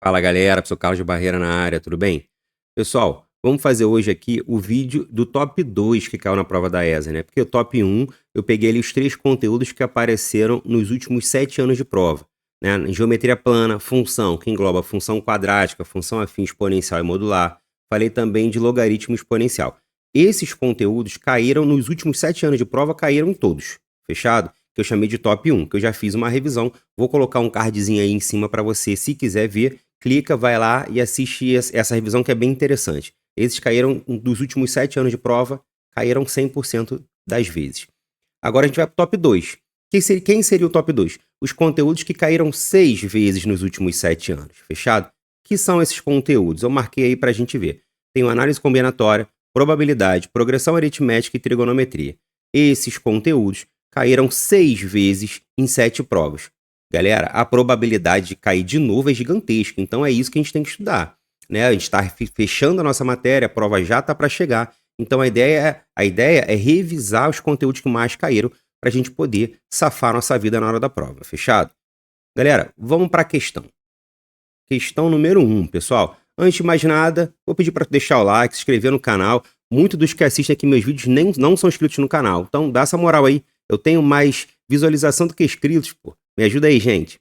Fala galera, sou Carlos de Barreira na área, tudo bem? Pessoal, vamos fazer hoje aqui o vídeo do top 2 que caiu na prova da ESA, né? Porque o top 1, eu peguei ali os 3 conteúdos que apareceram nos últimos 7 anos de prova, né? Em geometria plana, função, que engloba função quadrática, função afim exponencial e modular. Falei também de logaritmo exponencial. Esses conteúdos caíram nos últimos 7 anos de prova, caíram todos, fechado? Que eu chamei de top 1, que eu já fiz uma revisão. Vou colocar um cardzinho aí em cima para você, se quiser ver, clica, vai lá e assiste essa revisão que é bem interessante. Esses caíram dos últimos 7 anos de prova, caíram 100% das vezes. Agora a gente vai para o top 2. Quem seria o top 2? Os conteúdos que caíram 6 vezes nos últimos 7 anos, fechado? Que são esses conteúdos? Eu marquei aí para a gente ver. Tem análise combinatória, probabilidade, progressão aritmética e trigonometria. Esses conteúdos caíram 6 vezes em 7 provas. Galera, a probabilidade de cair de novo é gigantesca, então é isso que a gente tem que estudar, né? A gente está fechando a nossa matéria, a prova já está para chegar, então a ideia é revisar os conteúdos que mais caíram para a gente poder safar nossa vida na hora da prova, fechado? Galera, vamos para a questão. Questão número 1, pessoal. Antes de mais nada, vou pedir para deixar o like, se inscrever no canal. Muitos dos que assistem aqui meus vídeos não são inscritos no canal, então dá essa moral aí. Eu tenho mais visualização do que inscritos, pô. Me ajuda aí, gente.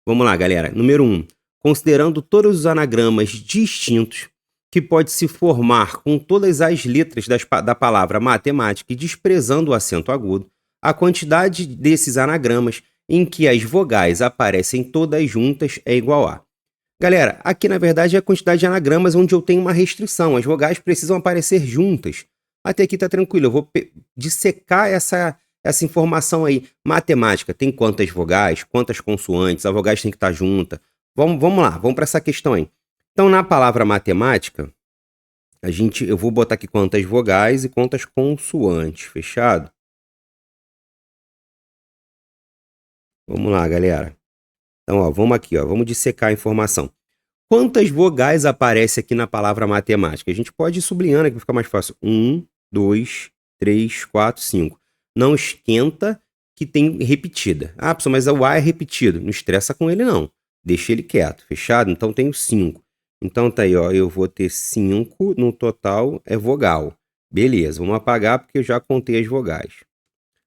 Vamos lá, galera. Número 1. Considerando todos os anagramas distintos que pode se formar com todas as letras da palavra matemática e desprezando o acento agudo, a quantidade desses anagramas em que as vogais aparecem todas juntas é igual a. Galera, aqui na verdade é a quantidade de anagramas onde eu tenho uma restrição. As vogais precisam aparecer juntas. Até aqui tá tranquilo. Eu vou dissecar essa informação aí. Matemática, tem quantas vogais, quantas consoantes, as vogais têm que estar juntas. Vamos lá, vamos para essa questão aí. Então, na palavra matemática, eu vou botar aqui quantas vogais e quantas consoantes, fechado? Vamos lá, galera. Então, ó, vamos aqui, ó, vamos dissecar a informação. Quantas vogais aparece aqui na palavra matemática? A gente pode ir sublinhando aqui para ficar mais fácil. 1, 2, 3, 4, 5. Não esquenta que tem repetida. Ah, pessoal, mas o A é repetido. Não estressa com ele, não. Deixa ele quieto, fechado? Então, tenho 5. Então, tá aí, ó, eu vou ter 5 no total, é vogal. Beleza, vamos apagar porque eu já contei as vogais.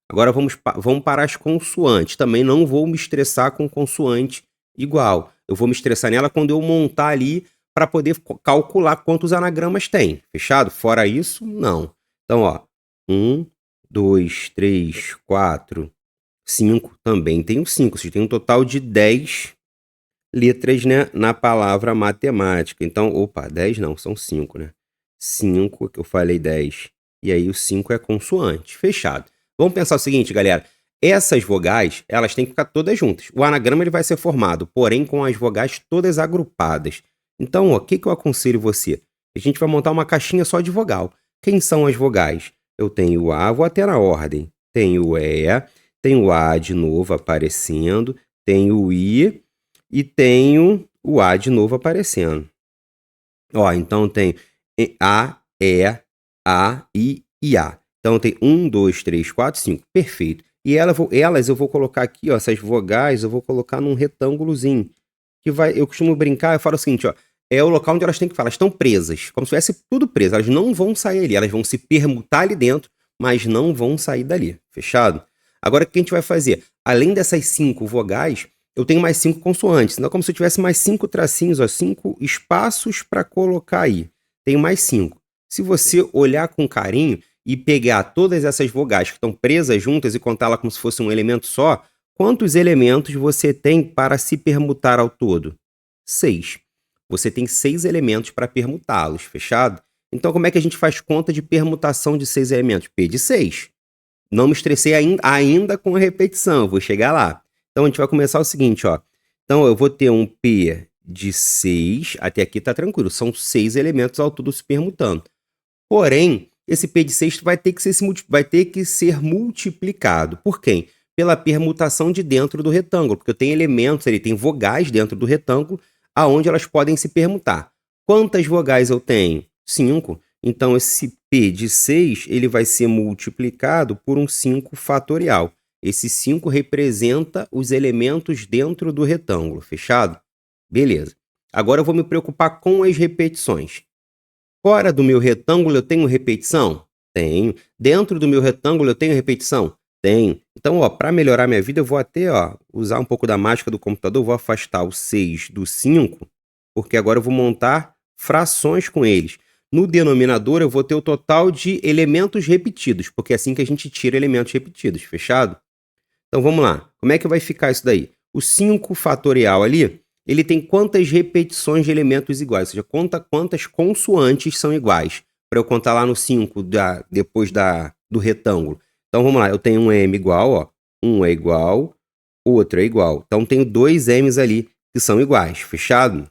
Agora vamos para as consoantes. Também não vou me estressar com consoante igual. Eu vou me estressar nela quando eu montar ali para poder calcular quantos anagramas tem. Fechado? Fora isso, não. Então, ó, 1, 2, 3, 4, 5. Também tenho 5. Você tem um total de 10 letras, né, na palavra matemática. Então, opa, 10 não, são 5, né? 5, que eu falei 10. E aí o 5 é consoante. Fechado. Vamos pensar o seguinte, galera. Essas vogais, elas têm que ficar todas juntas. O anagrama ele vai ser formado, porém com as vogais todas agrupadas. Então, o que eu aconselho você? A gente vai montar uma caixinha só de vogal. Quem são as vogais? Eu tenho o A, vou até na ordem. Tenho o E, tenho o A de novo aparecendo, tenho o I e tenho o A de novo aparecendo. Ó, então tem A, E, A, I e A. Então tem 1, 2, 3, 4, 5. Perfeito. E elas eu vou colocar aqui, ó, essas vogais, eu vou colocar num retângulozinho. Eu costumo brincar, eu falo o seguinte, ó, é o local onde elas têm que falar, elas estão presas, como se estivesse tudo preso, elas não vão sair ali, elas vão se permutar ali dentro, mas não vão sair dali, fechado? Agora o que a gente vai fazer? Além dessas 5 vogais, eu tenho mais 5 consoantes, então é como se eu tivesse mais 5 tracinhos, ó, 5 espaços para colocar aí. Tenho mais 5. Se você olhar com carinho e pegar todas essas vogais que estão presas juntas e contá-la como se fosse um elemento só, quantos elementos você tem para se permutar ao todo? 6. Você tem 6 elementos para permutá-los, fechado? Então, como é que a gente faz conta de permutação de 6 elementos? P de 6. Não me estressei ainda com a repetição, vou chegar lá. Então, a gente vai começar o seguinte, ó. Então, eu vou ter um P de 6, até aqui tá tranquilo, são 6 elementos ao todo se permutando. Porém, esse P de 6 vai ter que ser multiplicado. Por quem? Pela permutação de dentro do retângulo, porque eu tenho elementos, ele tem vogais dentro do retângulo, aonde elas podem se permutar. Quantas vogais eu tenho? 5. Então, esse P de 6 ele vai ser multiplicado por um 5 fatorial. Esse 5 representa os elementos dentro do retângulo, fechado? Beleza. Agora eu vou me preocupar com as repetições. Fora do meu retângulo eu tenho repetição? Tenho. Dentro do meu retângulo eu tenho repetição? Tenho. Então, para melhorar minha vida, eu vou até, usar um pouco da mágica do computador, vou afastar o 6 do 5, porque agora eu vou montar frações com eles. No denominador, eu vou ter o total de elementos repetidos, porque é assim que a gente tira elementos repetidos, fechado? Então, vamos lá. Como é que vai ficar isso daí? O 5 fatorial ali, ele tem quantas repetições de elementos iguais? Ou seja, conta quantas consoantes são iguais. Para eu contar lá no 5, depois do retângulo. Então, vamos lá. Eu tenho um m igual, ó. Um é igual, outro é igual. Então, tenho dois m's ali que são iguais. Fechado?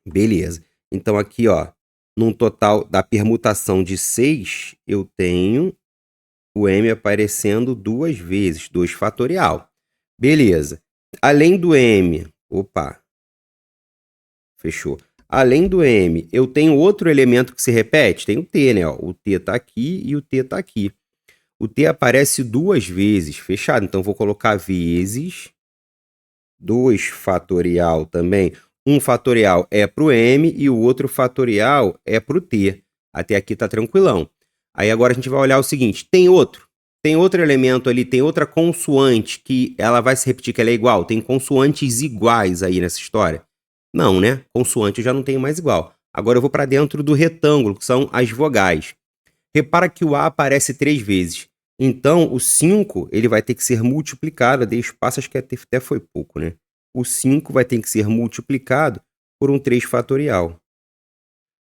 Beleza. Então, aqui, ó, num total da permutação de 6, eu tenho o m aparecendo duas vezes, 2 fatorial. Beleza. Além do m, fechou. Além do m, eu tenho outro elemento que se repete? Tem o t, né? Ó, o t está aqui e o t está aqui. O t aparece duas vezes, fechado. Então, vou colocar vezes 2 fatorial também. Um fatorial é para o m e o outro fatorial é para o t. Até aqui tá tranquilão. Aí agora a gente vai olhar o seguinte, tem outro elemento ali, tem outra consoante que ela vai se repetir, que ela é igual. Tem consoantes iguais aí nessa história? Não, né? Consoante eu já não tenho mais igual. Agora eu vou para dentro do retângulo, que são as vogais. Repara que o A aparece 3 vezes. Então, o 5 ele vai ter que ser multiplicado. Eu dei espaço, acho que até foi pouco, né? O 5 vai ter que ser multiplicado por um 3 fatorial.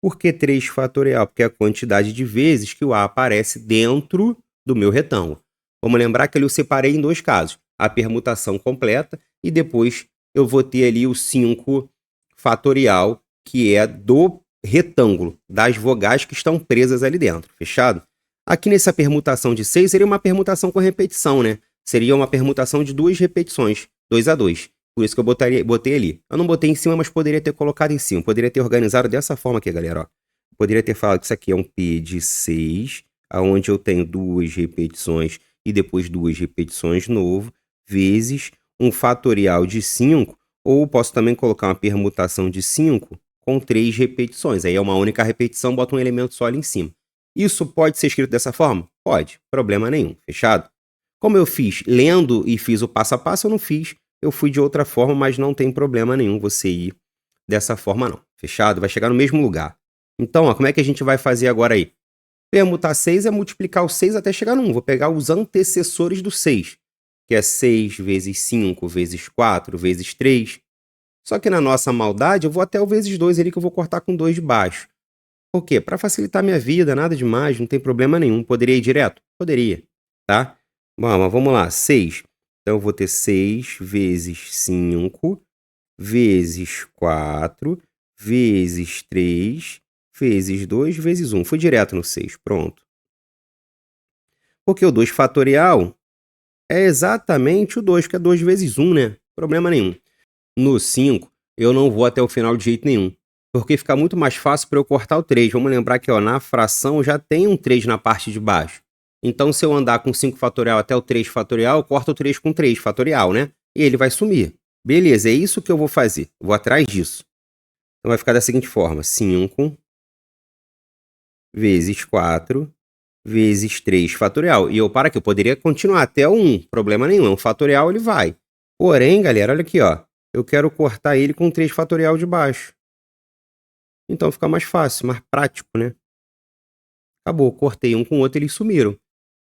Por que 3 fatorial? Porque é a quantidade de vezes que o A aparece dentro do meu retângulo. Vamos lembrar que ali eu separei em dois casos. A permutação completa e depois eu vou ter ali o 5 fatorial, que é do retângulo, das vogais que estão presas ali dentro. Fechado? Aqui nessa permutação de 6 seria uma permutação com repetição, né? Seria uma permutação de duas repetições, 2 a 2. Por isso que eu botei ali. Eu não botei em cima, mas poderia ter colocado em cima. Poderia ter organizado dessa forma aqui, galera. Ó. Poderia ter falado que isso aqui é um P de 6, onde eu tenho duas repetições e depois duas repetições novo, vezes um fatorial de 5, ou posso também colocar uma permutação de 5 com 3 repetições. Aí é uma única repetição, bota um elemento só ali em cima. Isso pode ser escrito dessa forma? Pode, problema nenhum, fechado? Como eu fiz lendo e fiz o passo a passo, eu não fiz. Eu fui de outra forma, mas não tem problema nenhum você ir dessa forma não. Fechado? Vai chegar no mesmo lugar. Então, como é que a gente vai fazer agora aí? Permutar 6 é multiplicar o 6 até chegar no 1. Vou pegar os antecessores do 6, que é 6 vezes 5 vezes 4 vezes 3. Só que na nossa maldade, eu vou até o vezes 2 ali, que eu vou cortar com 2 de baixo. Por quê? Para facilitar minha vida, nada demais, não tem problema nenhum. Poderia ir direto? Poderia, tá? Bom, mas vamos lá, 6. Então, eu vou ter 6 vezes 5, vezes 4, vezes 3, vezes 2, vezes 1. Fui direto no 6, pronto. Porque o 2 fatorial é exatamente o 2, que é 2 vezes 1, né? Problema nenhum. No 5, eu não vou até o final de jeito nenhum, porque fica muito mais fácil para eu cortar o 3. Vamos lembrar que na fração já tem um 3 na parte de baixo. Então, se eu andar com 5 fatorial até o 3 fatorial, eu corto o 3 com 3 fatorial, né? E ele vai sumir. Beleza, é isso que eu vou fazer. Eu vou atrás disso. Então, vai ficar da seguinte forma. 5 vezes 4 vezes 3 fatorial. E para que eu poderia continuar até o 1. Problema nenhum. É um fatorial, ele vai. Porém, galera, olha aqui, ó. Eu quero cortar ele com 3 fatorial de baixo. Então, fica mais fácil, mais prático, né? Acabou. Cortei um com o outro, eles sumiram.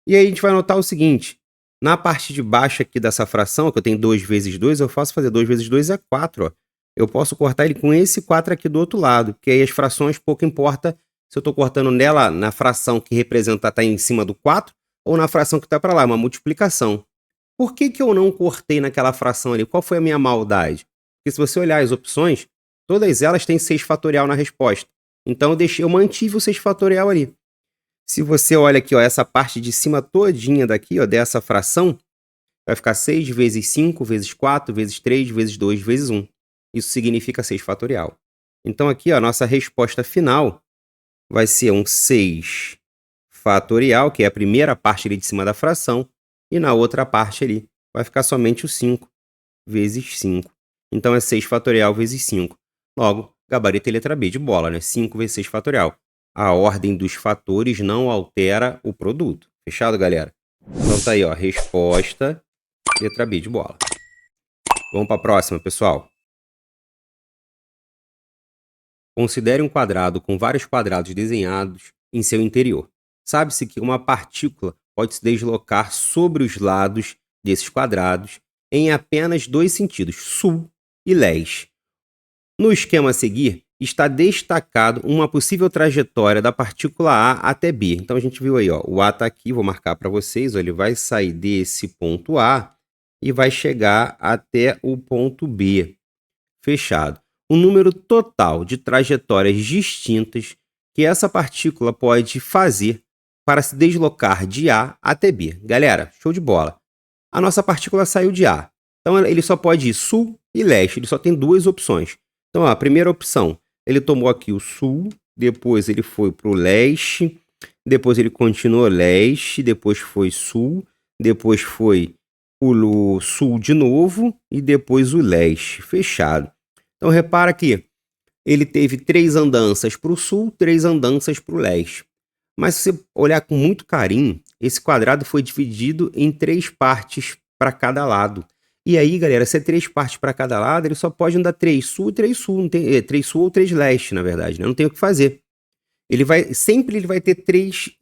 E aí a gente vai notar o seguinte, na parte de baixo aqui dessa fração, que eu tenho 2 vezes 2, eu posso fazer 2 vezes 2 é 4, ó. Eu posso cortar ele com esse 4 aqui do outro lado, porque aí as frações pouco importa se eu estou cortando nela na fração que representa tá em cima do 4 ou na fração que está para lá, uma multiplicação. Por que eu não cortei naquela fração ali? Qual foi a minha maldade? Porque se você olhar as opções, todas elas têm 6 fatorial na resposta. Então eu mantive o 6 fatorial ali. Se você olha aqui, ó, essa parte de cima todinha daqui, ó, dessa fração, vai ficar 6 vezes 5, vezes 4, vezes 3, vezes 2, vezes 1. Isso significa 6 fatorial. Então aqui, ó, a nossa resposta final vai ser um 6 fatorial, que é a primeira parte ali de cima da fração, e na outra parte ali vai ficar somente o 5 vezes 5. Então é 6 fatorial vezes 5. Logo, gabarito é letra B de bola, né? 5 vezes 6 fatorial. A ordem dos fatores não altera o produto. Fechado, galera? Então tá aí, ó. Resposta, letra B de bola. Vamos para a próxima, pessoal. Considere um quadrado com vários quadrados desenhados em seu interior. Sabe-se que uma partícula pode se deslocar sobre os lados desses quadrados em apenas dois sentidos, sul e leste. No esquema a seguir, está destacado uma possível trajetória da partícula A até B. Então a gente viu aí, ó, o A está aqui, vou marcar para vocês, ó, ele vai sair desse ponto A e vai chegar até o ponto B. Fechado. O número total de trajetórias distintas que essa partícula pode fazer para se deslocar de A até B. Galera, show de bola. A nossa partícula saiu de A. Então ele só pode ir sul e leste, ele só tem duas opções. Então, ó, a primeira opção, ele tomou aqui o sul, depois ele foi para o leste, depois ele continuou leste, depois foi sul, depois foi o sul de novo e depois o leste. Fechado. Então, repara que ele teve 3 andanças para o sul, 3 andanças para o leste. Mas se você olhar com muito carinho, esse quadrado foi dividido em 3 partes para cada lado. E aí, galera, se é 3 partes para cada lado, ele só pode andar 3 sul e 3 sul. Não tem, 3 sul ou 3 leste, na verdade, né? Não tem o que fazer. Sempre ele vai ter 3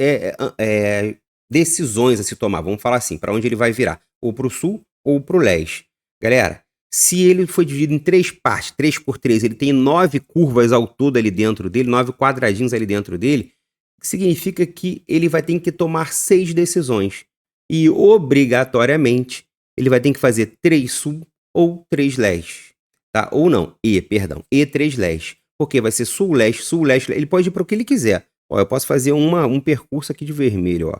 decisões a se tomar. Vamos falar assim, para onde ele vai virar. Ou para o sul ou para o leste. Galera, se ele foi dividido em 3 partes, 3 por 3, ele tem 9 curvas ao todo ali dentro dele, 9 quadradinhos ali dentro dele, significa que ele vai ter que tomar 6 decisões. E, obrigatoriamente, ele vai ter que fazer 3 sul ou 3 leste. Tá? Ou não, e 3 leste. Porque vai ser sul, leste, ele pode ir para o que ele quiser. Ó, eu posso fazer um percurso aqui de vermelho, ó.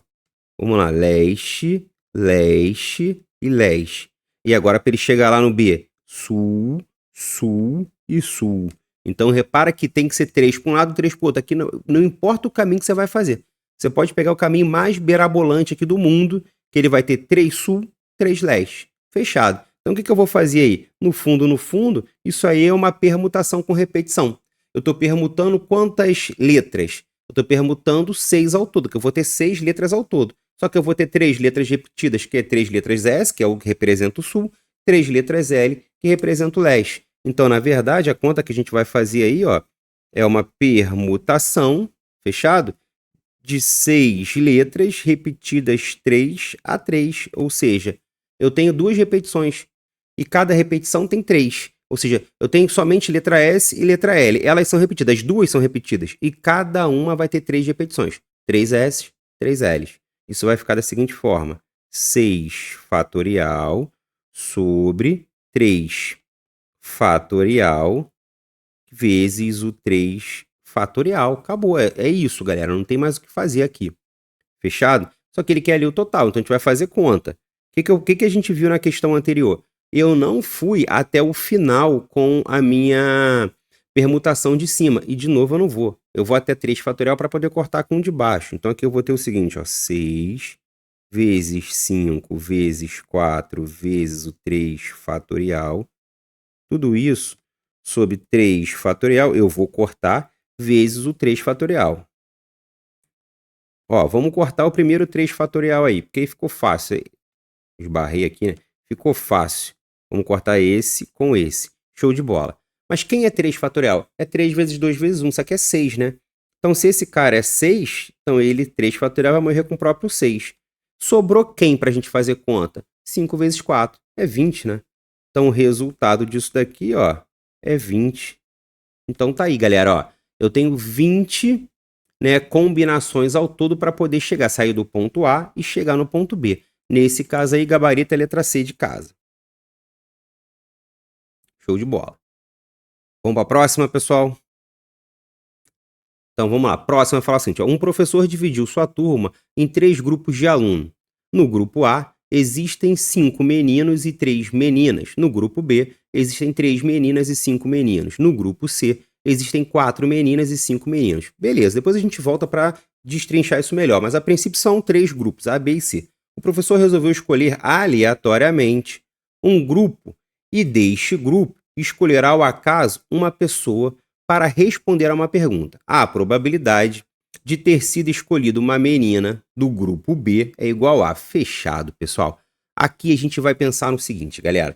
Vamos lá, leste, leste e leste. E agora, para ele chegar lá no B, sul, sul e sul. Então, repara que tem que ser 3 para um lado, 3 para o outro. Aqui não importa o caminho que você vai fazer. Você pode pegar o caminho mais beirabolante aqui do mundo, que ele vai ter 3 sul, 3 leste. Fechado. Então, o que eu vou fazer aí? No fundo, isso aí é uma permutação com repetição. Eu estou permutando quantas letras? Eu estou permutando 6 ao todo, que eu vou ter 6 letras ao todo. Só que eu vou ter 3 letras repetidas, que é 3 letras S, que é o que representa o sul, 3 letras L, que representa o leste. Então, na verdade, a conta que a gente vai fazer aí, ó, é uma permutação, fechado, de 6 letras repetidas 3 a 3. Ou seja, eu tenho 2 repetições e cada repetição tem 3. Ou seja, eu tenho somente letra S e letra L. Elas são repetidas, as duas são repetidas. E cada uma vai ter 3 repetições. 3 S, 3 L's. Isso vai ficar da seguinte forma. 6 fatorial sobre 3 fatorial vezes o 3 fatorial. Acabou. É isso, galera. Não tem mais o que fazer aqui. Fechado? Só que ele quer ali o total. Então, a gente vai fazer conta. O que a gente viu na questão anterior? Eu não fui até o final com a minha permutação de cima. E, de novo, eu não vou. Eu vou até 3 fatorial para poder cortar com o de baixo. Então, aqui eu vou ter o seguinte, ó. 6 vezes 5 vezes 4 vezes o 3 fatorial. Tudo isso sobre 3 fatorial, eu vou cortar vezes o 3 fatorial. Ó, vamos cortar o primeiro 3 fatorial aí, porque aí ficou fácil. Esbarrei aqui, né? Ficou fácil. Vamos cortar esse com esse. Show de bola. Mas quem é 3 fatorial? É 3 vezes 2 vezes 1, isso aqui é 6, né? Então, se esse cara é 6, então ele, 3 fatorial, vai morrer com o próprio 6. Sobrou quem para a gente fazer conta? 5 vezes 4. É 20, né? Então, o resultado disso daqui, ó, é 20. Então, tá aí, galera, ó. Eu tenho 20, né, combinações ao todo para poder sair do ponto A e chegar no ponto B. Nesse caso aí, gabarito é a letra C de casa. Show de bola. Vamos para a próxima, pessoal? Então, vamos lá. Próxima fala assim, ó, um professor dividiu sua turma em 3 grupos de alunos. No grupo A, existem 5 meninos e 3 meninas. No grupo B, existem 3 meninas e 5 meninos. No grupo C, existem 4 meninas e 5 meninos. Beleza, depois a gente volta para destrinchar isso melhor, mas a princípio são 3 grupos, A, B e C. O professor resolveu escolher aleatoriamente um grupo e deste grupo escolher ao acaso uma pessoa para responder a uma pergunta. A probabilidade de ter sido escolhida uma menina do grupo B é igual a fechado, pessoal. Aqui a gente vai pensar no seguinte, galera.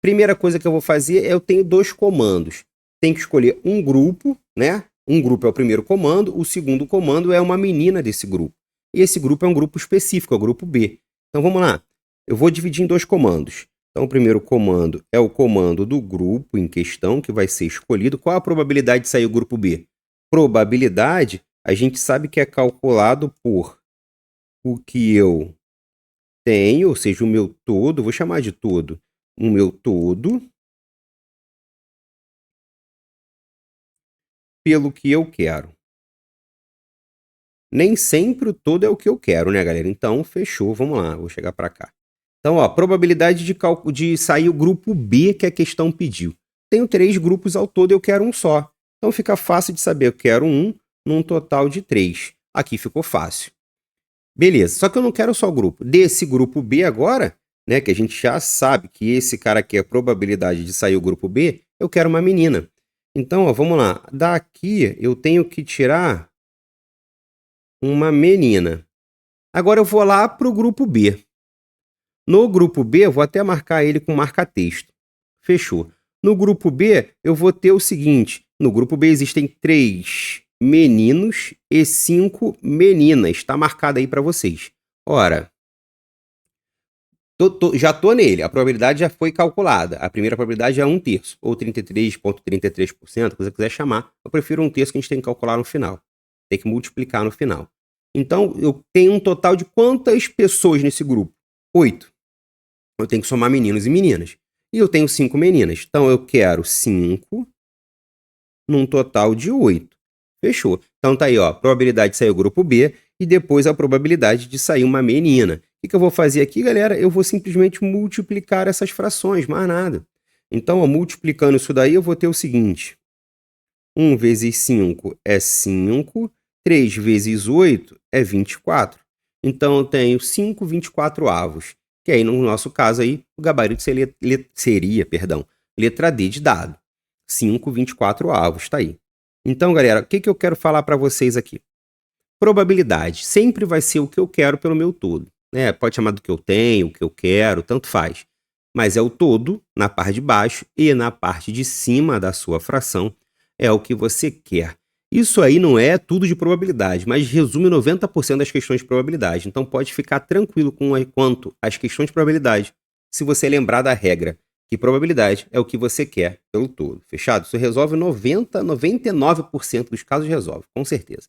Primeira coisa que eu vou fazer é eu tenho dois comandos. Tem que escolher um grupo, né? Um grupo é o primeiro comando, o segundo comando é uma menina desse grupo. E esse grupo é um grupo específico, é o grupo B. Então vamos lá. Eu vou dividir em dois comandos. Então o primeiro comando é o comando do grupo em questão, que vai ser escolhido. Qual a probabilidade de sair o grupo B? Probabilidade, a gente sabe que é calculado por o que eu tenho, ou seja, o meu todo, vou chamar de todo, o meu todo, pelo que eu quero. Nem sempre o todo é o que eu quero, né, galera? Então, fechou. Vamos lá, vou chegar para cá. Então, ó, probabilidade de sair o grupo B que a questão pediu. Tenho 3 grupos ao todo, eu quero um só. Então, fica fácil de saber. Eu quero um num total de 3. Aqui ficou fácil. Beleza, só que eu não quero só o grupo. Desse grupo B agora, né, que a gente já sabe que esse cara aqui é a probabilidade de sair o grupo B, eu quero uma menina. Então, ó, vamos lá. Daqui eu tenho que tirar uma menina. Agora eu vou lá para o grupo B. No grupo B, eu vou até marcar ele com marca-texto. Fechou. No grupo B, eu vou ter o seguinte. No grupo B existem 3 meninos e 5 meninas. Está marcado aí para vocês. Ora, já tô nele. A probabilidade já foi calculada. A primeira probabilidade é 1/3, ou 33,33%, se você quiser chamar. Eu prefiro 1/3 que a gente tem que calcular no final. Tem que multiplicar no final. Então, eu tenho um total de quantas pessoas nesse grupo? 8. Eu tenho que somar meninos e meninas. E eu tenho 5 meninas. Então, eu quero 5 num total de 8. Fechou. Então, tá aí, ó. Probabilidade de sair o grupo B e depois a probabilidade de sair uma menina. O que eu vou fazer aqui, galera? Eu vou simplesmente multiplicar essas frações, mais nada. Então, ó, multiplicando isso daí, eu vou ter o seguinte. 1 vezes 5 é 5. 3 vezes 8 é 24. Então, eu tenho 5 24avos. Que aí, no nosso caso, aí, o gabarito seria, letra D de dado. 5 24avos, tá aí. Então, galera, o que eu quero falar para vocês aqui? Probabilidade sempre vai ser o que eu quero pelo meu todo. Né? Pode chamar do que eu tenho, o que eu quero, tanto faz. Mas é o todo na parte de baixo e na parte de cima da sua fração é o que você quer. Isso aí não é tudo de probabilidade, mas resume 90% das questões de probabilidade. Então pode ficar tranquilo quanto às questões de probabilidade, se você lembrar da regra, que probabilidade é o que você quer pelo todo. Fechado? Isso resolve 99% dos casos resolve, com certeza.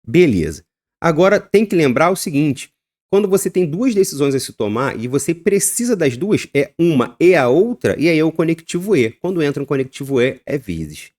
Beleza. Agora tem que lembrar o seguinte, quando você tem 2 decisões a se tomar e você precisa das duas, é uma e a outra, e aí é o conectivo E. Quando entra um conectivo E, é vezes.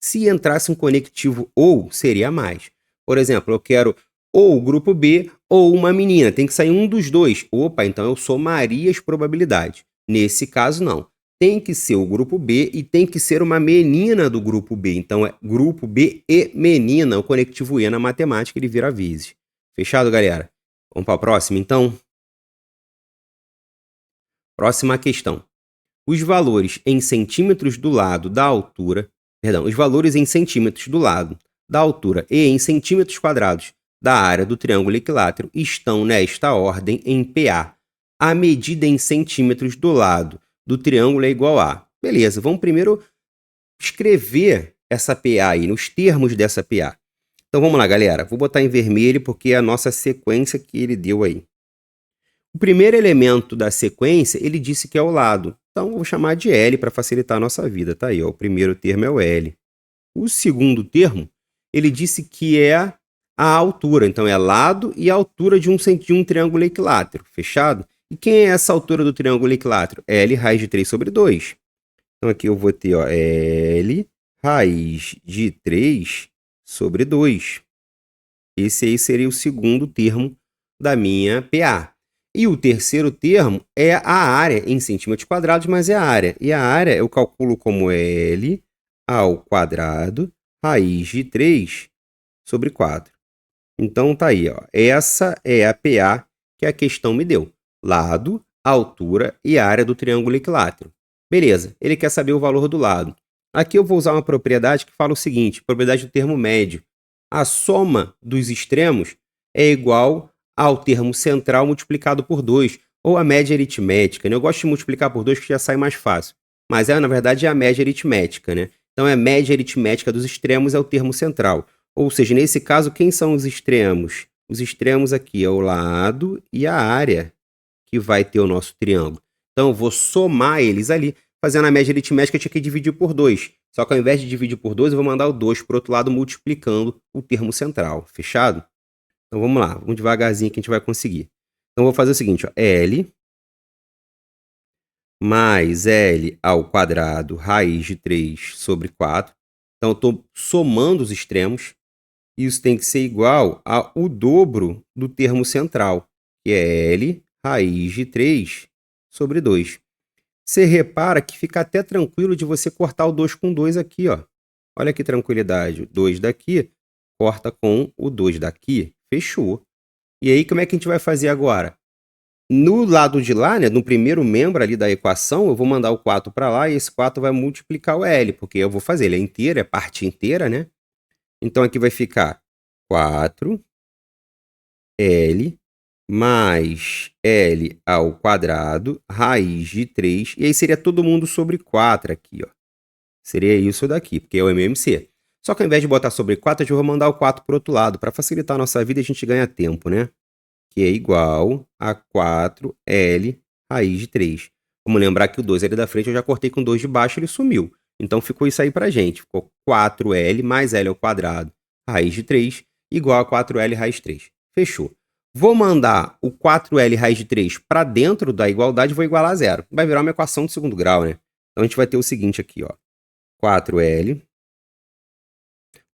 Se entrasse um conectivo ou, seria mais. Por exemplo, eu quero ou o grupo B ou uma menina. Tem que sair um dos dois. Opa, então eu somaria as probabilidades. Nesse caso, não. Tem que ser o grupo B e tem que ser uma menina do grupo B. Então é grupo B e menina. O conectivo E na matemática ele vira vezes. Fechado, galera? Vamos para a próxima, então? Próxima questão. Os valores em centímetros do lado da altura, os valores em centímetros do lado da altura e em centímetros quadrados da área do triângulo equilátero estão nesta ordem em PA. A medida em centímetros do lado do triângulo é igual a... Beleza, vamos primeiro escrever essa PA aí, nos termos dessa PA. Então vamos lá, galera. Vou botar em vermelho porque é a nossa sequência que ele deu aí. O primeiro elemento da sequência, ele disse que é o lado. Então, eu vou chamar de L para facilitar a nossa vida. Tá aí, ó, o primeiro termo é o L. O segundo termo, ele disse que é a altura. Então, é lado e altura de um triângulo equilátero. Fechado? E quem é essa altura do triângulo equilátero? L raiz de 3 sobre 2. Então, aqui eu vou ter, ó, L raiz de 3 sobre 2. Esse aí seria o segundo termo da minha PA. E o terceiro termo é a área em centímetros quadrados, mas é a área. E a área eu calculo como L ao quadrado raiz de 3 sobre 4. Então tá aí, ó. Essa é a PA que a questão me deu. Lado, altura e área do triângulo equilátero. Beleza, ele quer saber o valor do lado. Aqui eu vou usar uma propriedade que fala o seguinte, propriedade do termo médio. A soma dos extremos é igual ao termo central multiplicado por 2, ou a média aritmética, né? Eu gosto de multiplicar por 2 que já sai mais fácil. Mas, na verdade, é a média aritmética, né? Então, a média aritmética dos extremos é o termo central. Ou seja, nesse caso, quem são os extremos? Os extremos aqui é o lado e a área que vai ter o nosso triângulo. Então, eu vou somar eles ali. Fazendo a média aritmética, eu tinha que dividir por 2. Só que ao invés de dividir por 2, eu vou mandar o 2 para o outro lado, multiplicando o termo central. Fechado? Então, vamos lá. Vamos devagarzinho que a gente vai conseguir. Então, eu vou fazer o seguinte, ó, L mais L ao quadrado, raiz de 3 sobre 4. Então, eu estou somando os extremos. Isso tem que ser igual ao dobro do termo central, que é L raiz de 3 sobre 2. Você repara que fica até tranquilo de você cortar o 2 com 2 aqui, ó. Olha que tranquilidade. O 2 daqui corta com o 2 daqui. Fechou. E aí, como é que a gente vai fazer agora? No lado de lá, né, no primeiro membro ali da equação, eu vou mandar o 4 para lá e esse 4 vai multiplicar o L, porque eu vou fazer, ele é inteiro, é parte inteira, né? Então, aqui vai ficar 4L mais L ao quadrado, raiz de 3, e aí seria todo mundo sobre 4 aqui, ó. Seria isso daqui, porque é o MMC. Só que ao invés de botar sobre 4, eu vou mandar o 4 para o outro lado. Para facilitar a nossa vida, a gente ganha tempo, né? Que é igual a 4L raiz de 3. Vamos lembrar que o 2 ali da frente eu já cortei com 2 de baixo, ele sumiu. Então ficou isso aí pra gente. Ficou 4L mais L ao quadrado, raiz de 3, igual a 4L raiz de 3. Fechou. Vou mandar o 4L raiz de 3 para dentro da igualdade e vou igualar a zero. Vai virar uma equação de segundo grau, né? Então a gente vai ter o seguinte aqui, ó. 4L.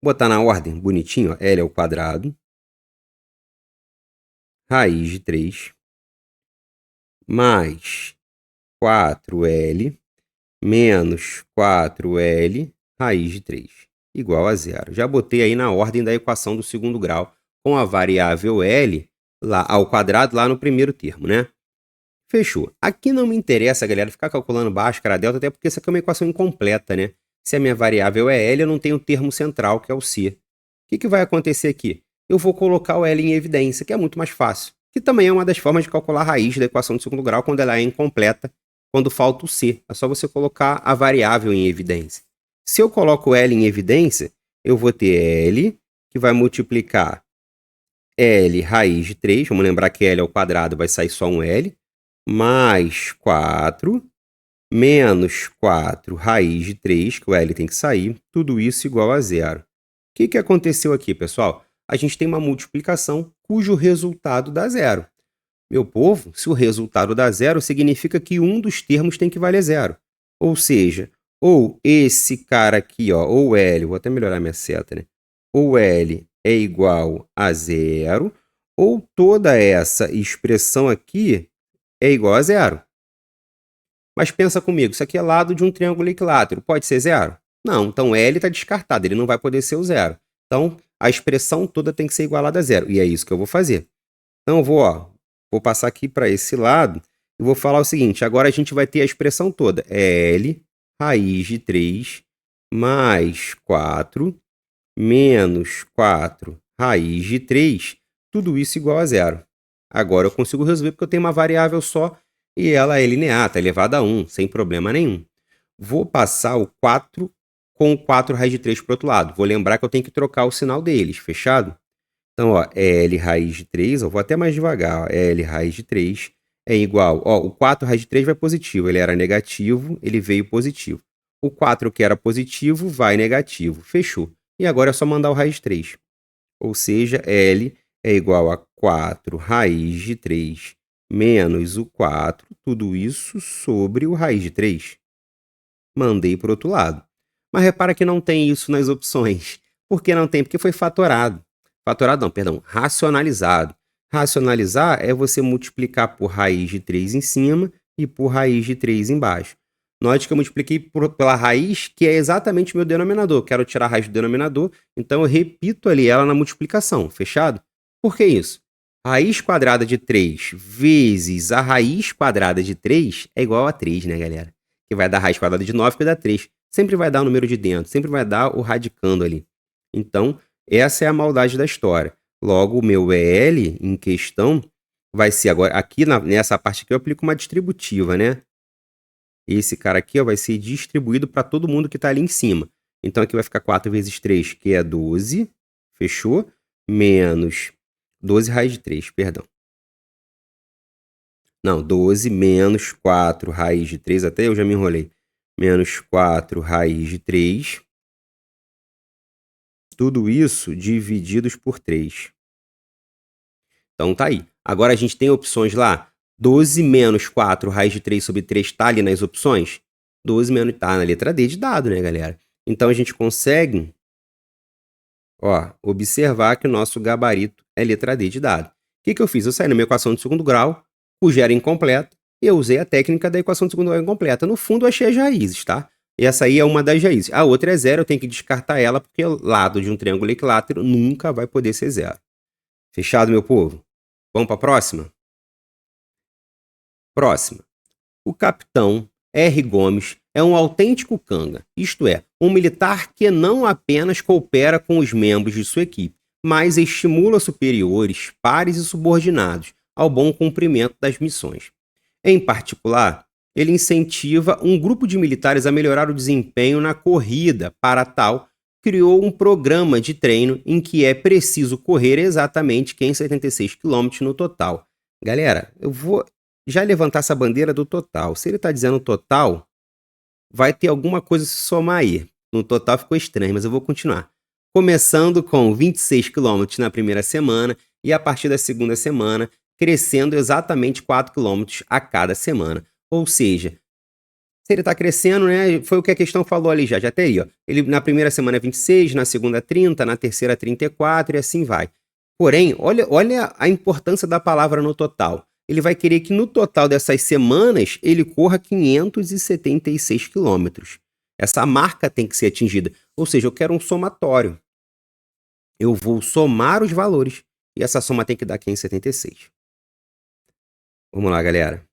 Vou botar na ordem, bonitinho, ó. L ao quadrado, raiz de 3, mais 4L menos 4L raiz de 3, igual a zero. Já botei aí na ordem da equação do segundo grau, com a variável L lá, ao quadrado lá no primeiro termo, né? Fechou. Aqui não me interessa, galera, ficar calculando Bhaskara, delta, até porque essa aqui é uma equação incompleta, né? Se a minha variável é L, eu não tenho o termo central, que é o C. O que vai acontecer aqui? Eu vou colocar o L em evidência, que é muito mais fácil. Que também é uma das formas de calcular a raiz da equação de segundo grau quando ela é incompleta, quando falta o C. É só você colocar a variável em evidência. Se eu coloco L em evidência, eu vou ter L, que vai multiplicar L raiz de 3. Vamos lembrar que L ao quadrado vai sair só um L. Mais 4, menos 4 raiz de 3, que o L tem que sair. Tudo isso igual a zero. O que aconteceu aqui, pessoal? A gente tem uma multiplicação cujo resultado dá zero. Meu povo, se o resultado dá zero, significa que um dos termos tem que valer zero. Ou seja, ou esse cara aqui, ó, ou L, vou até melhorar minha seta, né? Ou L é igual a zero, ou toda essa expressão aqui é igual a zero. Mas pensa comigo, isso aqui é lado de um triângulo equilátero, pode ser zero? Não, então L está descartado, ele não vai poder ser o zero. Então, a expressão toda tem que ser igualada a zero, e é isso que eu vou fazer. Então, eu vou passar aqui para esse lado e vou falar o seguinte, agora a gente vai ter a expressão toda, L raiz de 3 mais 4 menos 4 raiz de 3, tudo isso igual a zero. Agora eu consigo resolver porque eu tenho uma variável só e ela é linear, está elevada a 1, sem problema nenhum. Vou passar o 4 com o 4 raiz de 3 para o outro lado. Vou lembrar que eu tenho que trocar o sinal deles, fechado? Então, ó, L raiz de 3, eu vou até mais devagar, ó, L raiz de 3 é igual, ó, o 4 raiz de 3 vai positivo, ele era negativo, ele veio positivo. O 4 que era positivo vai negativo, fechou. E agora é só mandar o raiz de 3. Ou seja, L é igual a 4 raiz de 3 menos o 4, tudo isso sobre o raiz de 3. Mandei para o outro lado. Mas repara que não tem isso nas opções. Por que não tem? Porque foi fatorado. Fatorado não, perdão, racionalizado. Racionalizar é você multiplicar por raiz de 3 em cima e por raiz de 3 embaixo. Note que eu multipliquei pela raiz, que é exatamente o meu denominador. Quero tirar a raiz do denominador, então eu repito ali ela na multiplicação, fechado? Por que isso? Raiz quadrada de 3 vezes a raiz quadrada de 3 é igual a 3, né, galera? que vai dar raiz quadrada de 9, que vai dar 3. Sempre vai dar o número de dentro, sempre vai dar o radicando ali. Então, essa é a maldade da história. Logo, o meu EL em questão vai ser agora, aqui nessa parte aqui eu aplico uma distributiva, né? Esse cara aqui ó, vai ser distribuído para todo mundo que está ali em cima. Então, aqui vai ficar 4 vezes 3, que é 12, fechou? Menos 12 raiz de 3, perdão. Não, 12 menos 4 raiz de 3, até eu já me enrolei. Menos 4 raiz de 3. Tudo isso divididos por 3. Então tá aí. Agora a gente tem opções lá. 12 menos 4 raiz de 3 sobre 3 tá ali nas opções? 12 menos tá na letra D de dado, né, galera? Então a gente consegue, ó, observar que o nosso gabarito é letra D de dado. O que eu fiz? Eu saí na minha equação de segundo grau, cuja era incompleta, e eu usei a técnica da equação de segundo grau incompleta. No fundo, eu achei as raízes, tá? E essa aí é uma das raízes. A outra é zero, eu tenho que descartar ela, porque o lado de um triângulo equilátero nunca vai poder ser zero. Fechado, meu povo? Vamos para a próxima? Próxima. O capitão R. Gomes é um autêntico canga, isto é, um militar que não apenas coopera com os membros de sua equipe, mas estimula superiores, pares e subordinados ao bom cumprimento das missões. Em particular, ele incentiva um grupo de militares a melhorar o desempenho na corrida. Para tal, criou um programa de treino em que é preciso correr exatamente 576 km no total. Galera, eu vou já levantar essa bandeira do total. Se ele está dizendo total, vai ter alguma coisa se somar aí. No total ficou estranho, mas eu vou continuar. Começando com 26 km na primeira semana e a partir da segunda semana, crescendo exatamente 4 km a cada semana. Ou seja, se ele está crescendo, né, foi o que a questão falou ali já teria. Ó. Ele na primeira semana é 26, na segunda 30, na terceira 34 e assim vai. Porém, olha a importância da palavra no total. Ele vai querer que no total dessas semanas ele corra 576 quilômetros. Essa marca tem que ser atingida. Ou seja, eu quero um somatório. Eu vou somar os valores e essa soma tem que dar 576. Vamos lá, galera.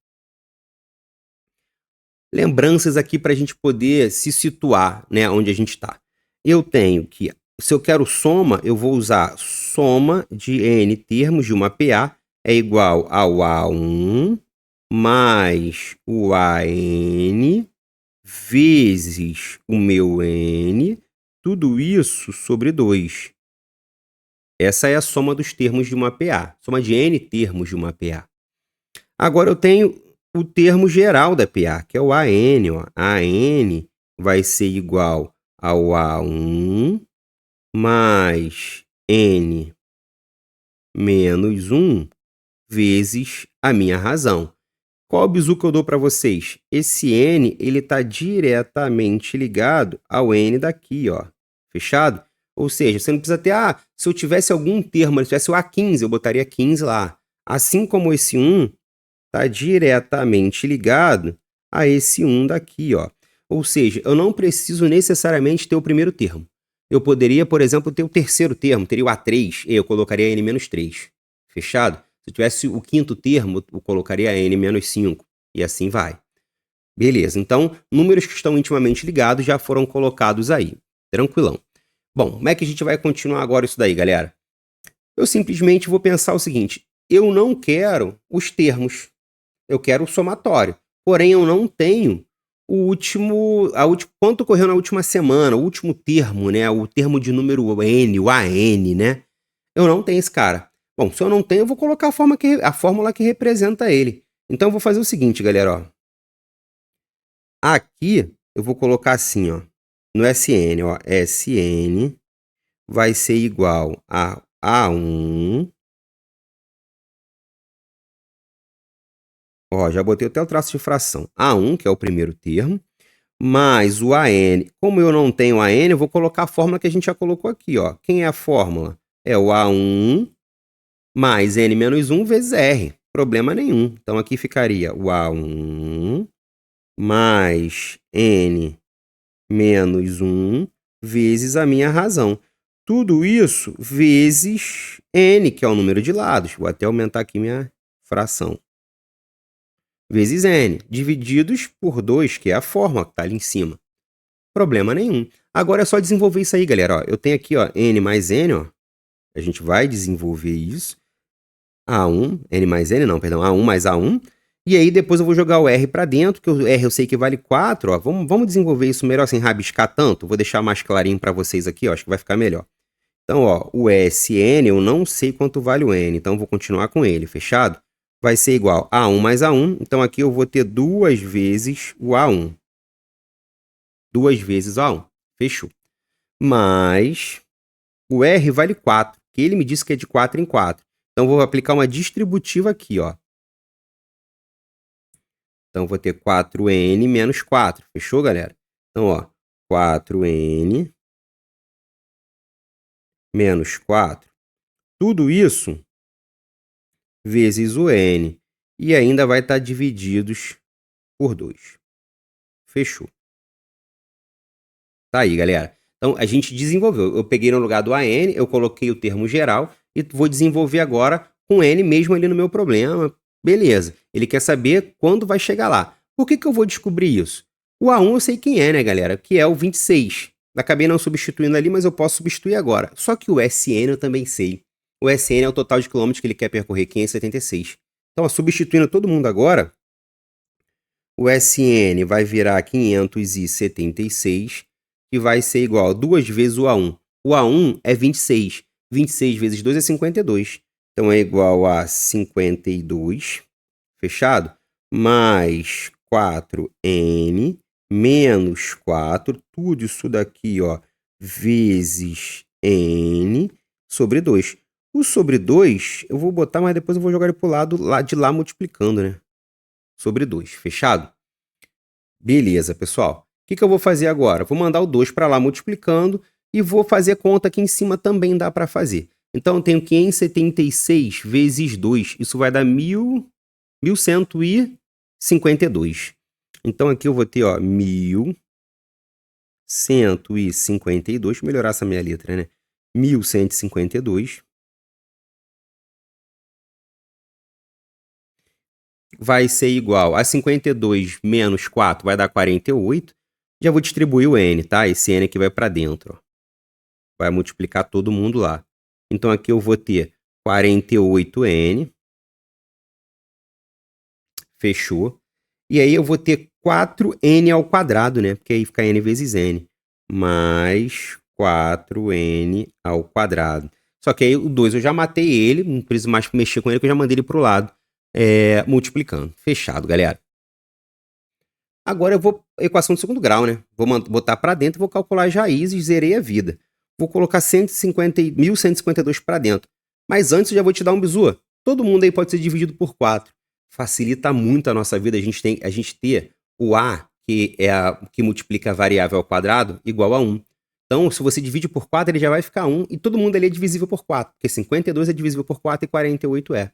Lembranças aqui para a gente poder se situar, né, onde a gente está. Eu tenho que, se eu quero soma, eu vou usar soma de n termos de uma PA é igual ao A1 mais o AN vezes o meu N, tudo isso sobre 2. Essa é a soma dos termos de uma PA, soma de n termos de uma PA. Agora eu tenho o termo geral da PA, que é o AN. Ó. AN vai ser igual ao A1 mais N menos 1 vezes a minha razão. Qual o bizu que eu dou para vocês? Esse N ele está diretamente ligado ao N daqui, ó. Fechado? Ou seja, você não precisa ter, se eu tivesse algum termo, se tivesse o A15, eu botaria 15 lá. Assim como esse 1 está diretamente ligado a esse 1 daqui, ó. Ou seja, eu não preciso necessariamente ter o primeiro termo. Eu poderia, por exemplo, ter o terceiro termo, teria o A3, e eu colocaria N-3. Fechado? Se eu tivesse o quinto termo, eu colocaria N-5, e assim vai. Beleza, então, números que estão intimamente ligados já foram colocados aí. Tranquilão. Bom, como é que a gente vai continuar agora isso daí, galera? Eu simplesmente vou pensar o seguinte, eu não quero os termos, eu quero o somatório. Porém, eu não tenho quanto ocorreu na última semana, o último termo, né? O termo de número N, o AN, né? Eu não tenho esse cara. Bom, se eu não tenho, eu vou colocar a fórmula que representa ele. Então, eu vou fazer o seguinte, galera, ó. Aqui, eu vou colocar assim, ó. No SN, ó. SN vai ser igual a A1. Ó, já botei até o traço de fração. A1, que é o primeiro termo, mais o AN. Como eu não tenho AN, eu vou colocar a fórmula que a gente já colocou aqui, ó. Quem é a fórmula? É o A1 mais N menos 1 vezes R. Problema nenhum. Então, aqui ficaria o A1 mais N menos 1 vezes a minha razão. Tudo isso vezes N, que é o número de lados. Vou até aumentar aqui minha fração. vezes n, divididos por 2, que é a fórmula que está ali em cima. Problema nenhum. Agora é só desenvolver isso aí, galera. Ó, eu tenho aqui, ó, n mais n, ó. A gente vai desenvolver isso. A1, n mais n, não, perdão, A1 mais A1. E aí depois eu vou jogar o R para dentro, que o R eu sei que vale 4, ó. Vamos desenvolver isso melhor sem rabiscar tanto. Vou deixar mais clarinho para vocês aqui, ó, acho que vai ficar melhor. Então, ó, o SN eu não sei quanto vale o N, então vou continuar com ele, fechado? Vai ser igual a 1 mais A1, então aqui eu vou ter 2 vezes o A1. 2 vezes o A1, fechou. Mas o R vale 4, que ele me disse que é de 4 em 4. Então, vou aplicar uma distributiva aqui, ó. Então, vou ter 4n menos 4. Fechou, galera? Então, ó, 4n menos 4. Tudo isso vezes o n. E ainda vai estar divididos por 2. Fechou. Tá aí, galera. Então, a gente desenvolveu. Eu peguei no lugar do AN, eu coloquei o termo geral e vou desenvolver agora com N mesmo ali no meu problema. Beleza. Ele quer saber quando vai chegar lá. Por que eu vou descobrir isso? O A1 eu sei quem é, né, galera? Que é o 26. Acabei não substituindo ali, mas eu posso substituir agora. Só que o SN eu também sei. O SN é o total de quilômetros que ele quer percorrer, 576. Então, ó, substituindo todo mundo agora, o SN vai virar 576, que vai ser igual a 2 vezes o A1. O A1 é 26. 26 vezes 2 é 52. Então, é igual a 52, fechado? Mais 4n menos 4, tudo isso daqui, ó, vezes n sobre 2. O sobre 2 eu vou botar, mas depois eu vou jogar ele para o lado de lá multiplicando, né? Sobre 2, fechado? Beleza, pessoal. O que eu vou fazer agora? Vou mandar o 2 para lá multiplicando e vou fazer conta aqui em cima também dá para fazer. Então, eu tenho 576 vezes 2, isso vai dar 1.152. Então, aqui eu vou ter, ó, 1.152, deixa eu melhorar essa minha letra, né? 1.152 vai ser igual a 52 menos 4 vai dar 48. Já vou distribuir o n, tá? Esse n aqui vai para dentro, ó. Vai multiplicar todo mundo lá. Então, aqui eu vou ter 48n. Fechou. E aí eu vou ter 4n ao quadrado, né? Porque aí fica n vezes n. Mais 4n ao quadrado. Só que aí o 2 eu já matei ele, não preciso mais mexer com ele, porque eu já mandei ele para o lado, multiplicando. Fechado, galera. Agora eu vou equação de segundo grau, né? Vou botar para dentro e vou calcular as raízes, zerei a vida. Vou colocar 1.152 para dentro. Mas antes eu já vou te dar um bizu. Todo mundo aí pode ser dividido por 4. Facilita muito a nossa vida a gente ter o a, que multiplica a variável ao quadrado, igual a 1. Então, se você divide por 4, ele já vai ficar 1, e todo mundo ali é divisível por 4, porque 52 é divisível por 4 e 48 é.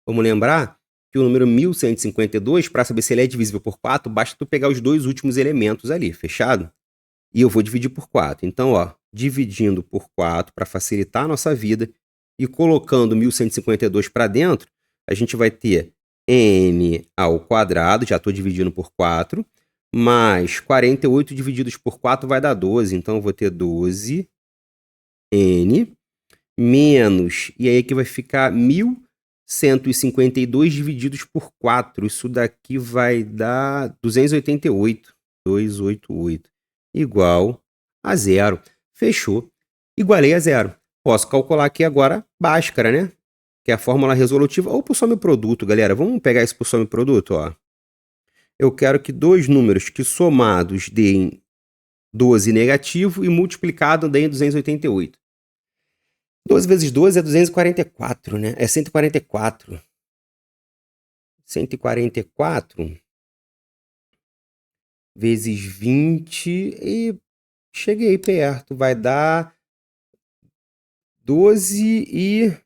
Vamos lembrar que o número 1152, para saber se ele é divisível por 4, basta tu pegar os dois últimos elementos ali, fechado? E eu vou dividir por 4. Então, ó, dividindo por 4 para facilitar a nossa vida e colocando 1152 para dentro, a gente vai ter n ao quadrado, já estou dividindo por 4, mais 48 divididos por 4 vai dar 12. Então, eu vou ter 12n menos, e aí aqui vai ficar 1.152 divididos por 4. Isso daqui vai dar 288. 288. Igual a 0. Fechou. Igualei a 0. Posso calcular aqui agora Bhaskara, né? Que é a fórmula resolutiva, ou por some-produto, galera. Vamos pegar isso por some-produto, ó. Eu quero que dois números que somados deem 12 negativo e multiplicado deem 288. 12 vezes 12 é 244, né? É 144. 144 vezes 20 e cheguei perto. Vai dar 12 e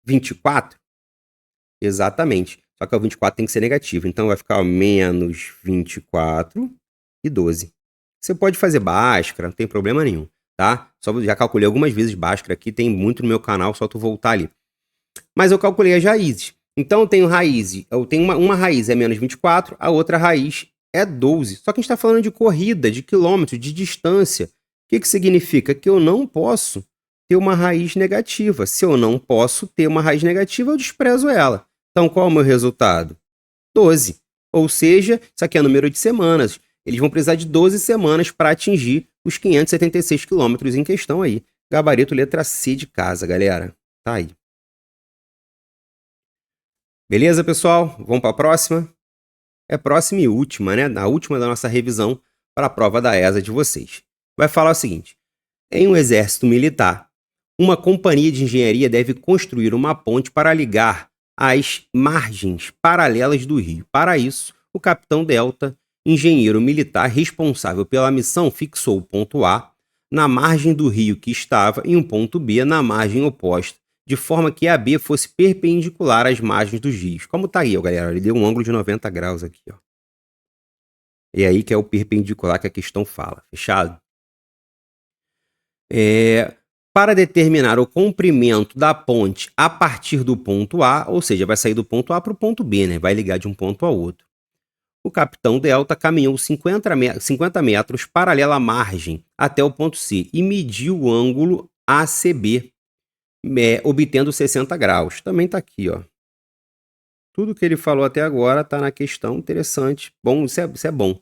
24. Exatamente. Só que o 24 tem que ser negativo. Então, vai ficar menos 24 e 12. Você pode fazer Bhaskara, não tem problema nenhum, tá? Só já calculei algumas vezes Bhaskara aqui, tem muito no meu canal, só tu voltar ali. Mas eu calculei as raízes. Então, eu tenho uma raiz é menos 24, a outra raiz é 12. Só que a gente está falando de corrida, de quilômetro, de distância. O que significa? Que eu não posso ter uma raiz negativa. Se eu não posso ter uma raiz negativa, eu desprezo ela. Então, qual é o meu resultado? 12. Ou seja, isso aqui é número de semanas. Eles vão precisar de 12 semanas para atingir os 576 quilômetros em questão aí. Gabarito letra C de casa, galera. Tá aí. Beleza, pessoal? Vamos para a próxima? É próxima e última, né? A última da nossa revisão para a prova da ESA de vocês. Vai falar o seguinte: em um exército militar, uma companhia de engenharia deve construir uma ponte para ligar as margens paralelas do rio. Para isso, o capitão Delta, engenheiro militar responsável pela missão, fixou o ponto A na margem do rio que estava e um ponto B na margem oposta, de forma que a B fosse perpendicular às margens dos rios. Como tá aí, ó, galera? Ele deu um ângulo de 90 graus aqui, ó. É aí que é o perpendicular que a questão fala. Fechado? Para determinar o comprimento da ponte a partir do ponto A, ou seja, vai sair do ponto A para o ponto B, né? Vai ligar de um ponto ao outro. O capitão Delta caminhou 50 metros paralela à margem até o ponto C e mediu o ângulo ACB, obtendo 60 graus. Também está aqui, ó. Tudo que ele falou até agora está na questão. Interessante. Bom, isso é bom.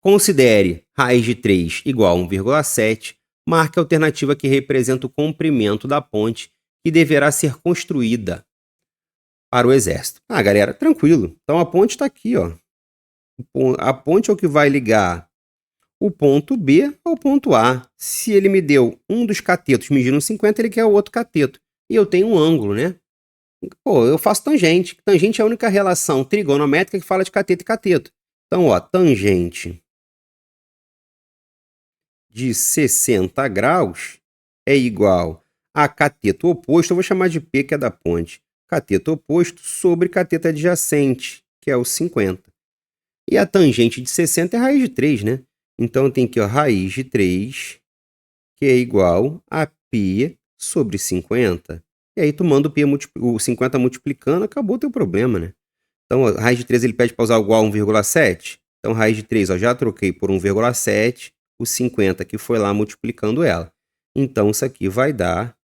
Considere raiz de 3 igual a 1,7. Marque a alternativa que representa o comprimento da ponte que deverá ser construída para o exército. Ah, galera, tranquilo. Então a ponte está aqui, ó. A ponte é o que vai ligar o ponto B ao ponto A. Se ele me deu um dos catetos medindo 50, ele quer o outro cateto. E eu tenho um ângulo, né? Pô, eu faço tangente. Tangente é a única relação trigonométrica que fala de cateto e cateto. Então, ó, tangente de 60 graus é igual a cateto oposto, eu vou chamar de P, que é da ponte. Cateto oposto sobre cateto adjacente, que é o 50. E a tangente de 60 é raiz de 3, né? Então tem aqui, ó, raiz de 3, que é igual a π sobre 50. E aí tu manda o 50 multiplicando, acabou o teu problema, né? Então, a raiz de 3 ele pede para usar igual a 1,7. Então, raiz de 3, ó, já troquei por 1,7, o 50 que foi lá multiplicando ela. Então, isso aqui vai dar...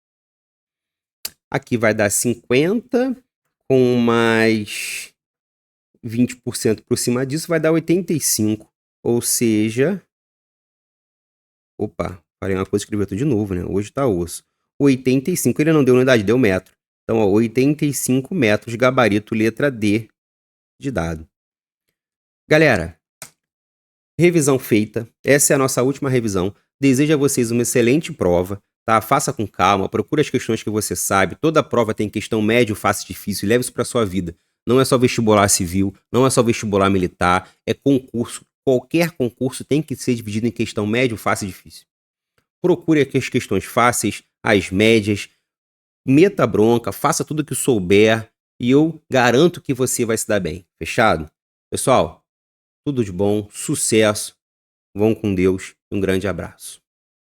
Aqui vai dar 50 com mais 20% por cima disso, vai dar 85. Ou seja... Opa, falei uma coisa, escrevi tudo de novo, né? Hoje tá osso. 85, ele não deu unidade, deu metro. Então, ó, 85 metros, gabarito, letra D de dado. Galera, revisão feita. Essa é a nossa última revisão. Desejo a vocês uma excelente prova, tá? Faça com calma, procure as questões que você sabe. Toda prova tem questão médio, fácil, difícil. Leve isso para sua vida. Não é só vestibular civil, não é só vestibular militar, é concurso. Qualquer concurso tem que ser dividido em questão médio, fácil e difícil. Procure as questões fáceis, as médias, meta bronca, faça tudo o que souber e eu garanto que você vai se dar bem. Fechado? Pessoal, tudo de bom, sucesso, vão com Deus e um grande abraço.